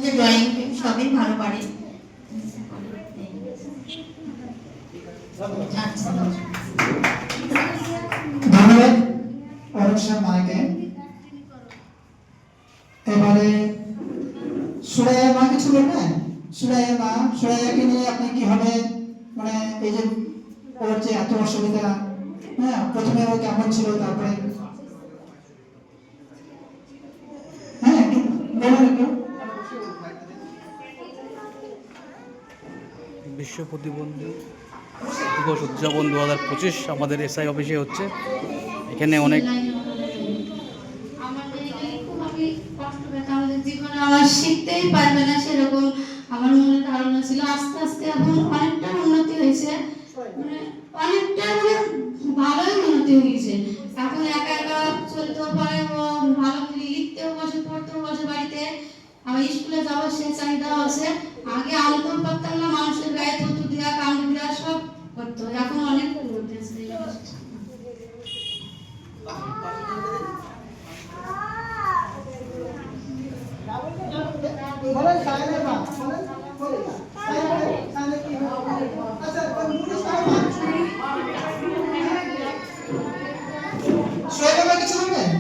যে ড্রয়িং সবই ভালো পারে। ধন্যবাদ অরুষা মাকে। এবারে সুরাইয়া মা কিছু বলবেন? সুরাইয়া মা, সুরাইয়াকে নিয়ে আপনি কিভাবে, মানে এই যে ওর যে এত অসুবিধা, হ্যাঁ প্রথমে ও কেমন ছিল, তারপরে হ্যাঁ একটু বলুন একটু। বিশ্ব প্রতিবন্ধী দিবস উদযাপন 2025 আমাদের এসআই অফিসে হচ্ছে। এখানে অনেক জীবনে আমার শিখতেই পারবে না সেরকম আমার মনে ধারণা ছিল। আস্তে আস্তে এখন অনেকটা উন্নতি হয়েছে, মানে অনেকটা ভালোই উন্নতি হয়েছে। এখন একা একা চলতেও পারে, ও ভালো করে লিখতেও বসে, পড়তেও বসে বাড়িতে। আমার স্কুলে যাওয়ার সে চাহিদাও আছে। আগে আনতেও পারতাম না, মানুষের গায়ে থুতু দেওয়া, কামড় দেওয়া সব করতো। এখন অনেক উন্নতি হয়েছে। কিছু বলবেন?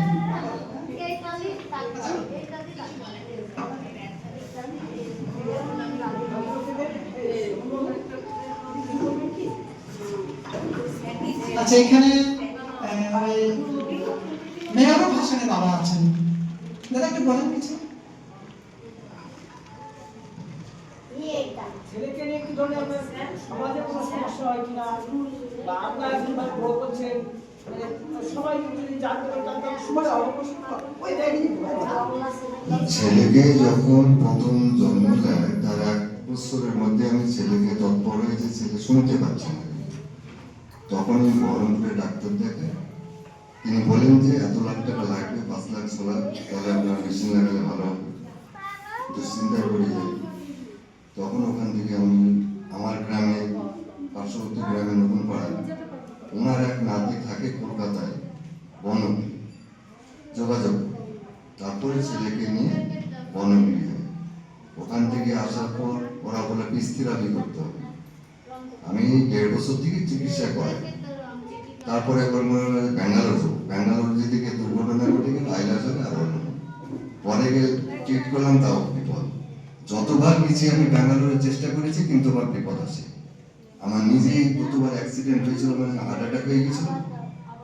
আচ্ছা, এখানে মেয়েরও ভাষণে বাবা আছেন, দাদা একটু বলেন কিছু। ছেলেকে নিয়ে কি ধরনের আপনার সমাজে কোনো সমস্যা হয় কিনা, বা আপনারা এখন বড় করছেন, সবাই যদি জানতে পারে তাহলে সবাই অবশ্যই ওই ছেলেকে যখন প্রথম জন্ম দেয় তার 1 বছরের মধ্যে আমি ছেলেকে তৎপর হয়েছে, ছেলে শুনতে পাচ্ছে না। তখন আমি বহরমপুরে ডাক্তার দেখে তিনি বলেন যে এত লাখ টাকা লাগবে, 5 লাখ 6 লাখ, তাহলে আপনার মেশিন লাগালে ভালো হবে। দুশ্চিন্তায় পড়ে যাই। তখন ওখান থেকে আমি আমার গ্রামে, পার্শ্ববর্তী গ্রামে নতুন পাড়ায়, ওনার এক নাতি থাকে কলকাতায় বনবিলি, যোগাযোগ। তারপরে ছেলেকে নিয়ে বনবিলি হয়। ওখান থেকে আসার পর ওরা বলে পিস থেরাপি করতে হবে। আমি 1.5 বছর থেকে চিকিৎসা করাই। তারপরে একবার মনে হলো ব্যাঙ্গালোর যেদিকে দুর্ঘটনা ঘটে গেল, আইলাস হলে আর হলো না। পরে গিয়ে ট্রিট করলাম, তাও বিপদ। যতবার গেছি আমি ব্যাঙ্গালোরের চেষ্টা করেছি, কিন্তু আমার বিপদ আসে। আমার নিজেই কতবার অ্যাক্সিডেন্ট হয়েছিল, মানে হার্ট অ্যাটাক হয়ে গেছিল,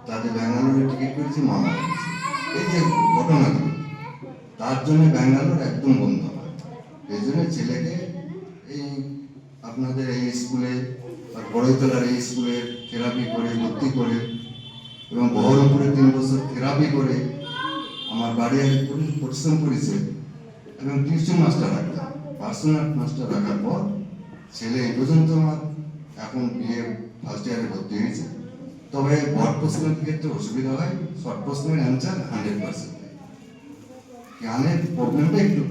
তাতে ব্যাঙ্গালোরে টিকিট করেছি, মামা গেছি। এই যে ঘটনাগুলো, তার জন্য ব্যাঙ্গালোর একদম বন্ধ হয়। এই জন্য ছেলেকে এই আপনাদের এই স্কুলে, বড়ইতলার এই স্কুলে থেরাপি করে ভর্তি করে, এবং বহরমপুরে 3 বছর থেরাপি করে আমার বাড়ি পরিশ্রম করেছে, এবং টিউশন মাস্টার রাখতাম, পার্সোনাল মাস্টার রাখার পর ছেলে এই পর্যন্ত আমার এখন বিএ ফার্স্ট ইয়ারে ভর্তি হয়েছে। তবে বড় প্রশ্নের ক্ষেত্রে অসুবিধা হয়, শর্ট প্রশ্নের অ্যান্সার 100%। জ্ঞানের প্রবলেমটা একটু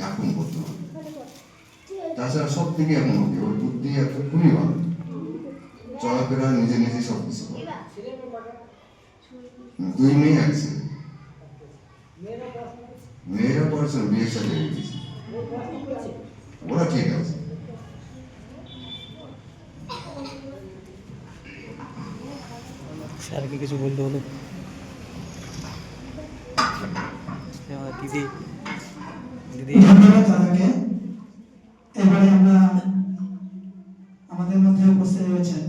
এখন করতে হবে, তাছাড়া সব থেকে এখন হবে। ওর বুদ্ধি একটা খুবই ভালো, চলাফেরা নিজে নিজে সব কিছু করে। 2 মেয়ে, 1 ছেলে। মেয়েরা পড়াশোনা বিয়ের সাথে হয়ে গেছে, ওরা ঠিক আছে। স্যারকে কিছু বলতে হলো। দিদি দিদি ধন্যবাদ দাদাকে। এবারে আমরা আমাদের মধ্যে উপস্থিত রয়েছেন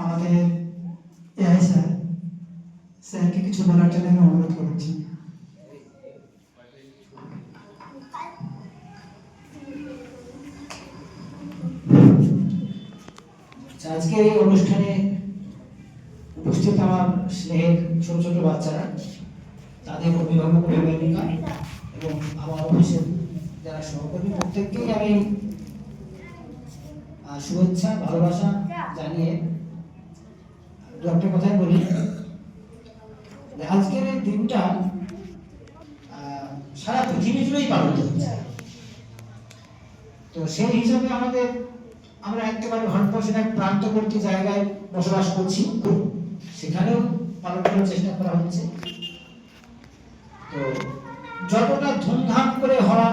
আমাদের এআই স্যার। স্যারকে কিছু বলার জন্য আমি অনুরোধ করছি। আজকের এই অনুষ্ঠানে উপস্থিত আমার স্নেহের ছোট ছোট বাচ্চারা, তাদের অভিভাবক অভিভাবিকা এবং আমার অফিসের যারা সহকর্মী, প্রত্যেককেই আমি শুভেচ্ছা ভালোবাসা জানিয়ে দু একটা কথাই বলি। আজকের এই দিনটা সারা পৃথিবী জুড়েই পালিত হচ্ছে। তো সেই হিসাবে আমরা একেবারে ভারতবর্ষের এক প্রান্তবর্তী জায়গায় বসবাস করছি, সেখানেও পালন করার চেষ্টা করা হচ্ছে। তো যতটা ধুমধাম করে হওয়া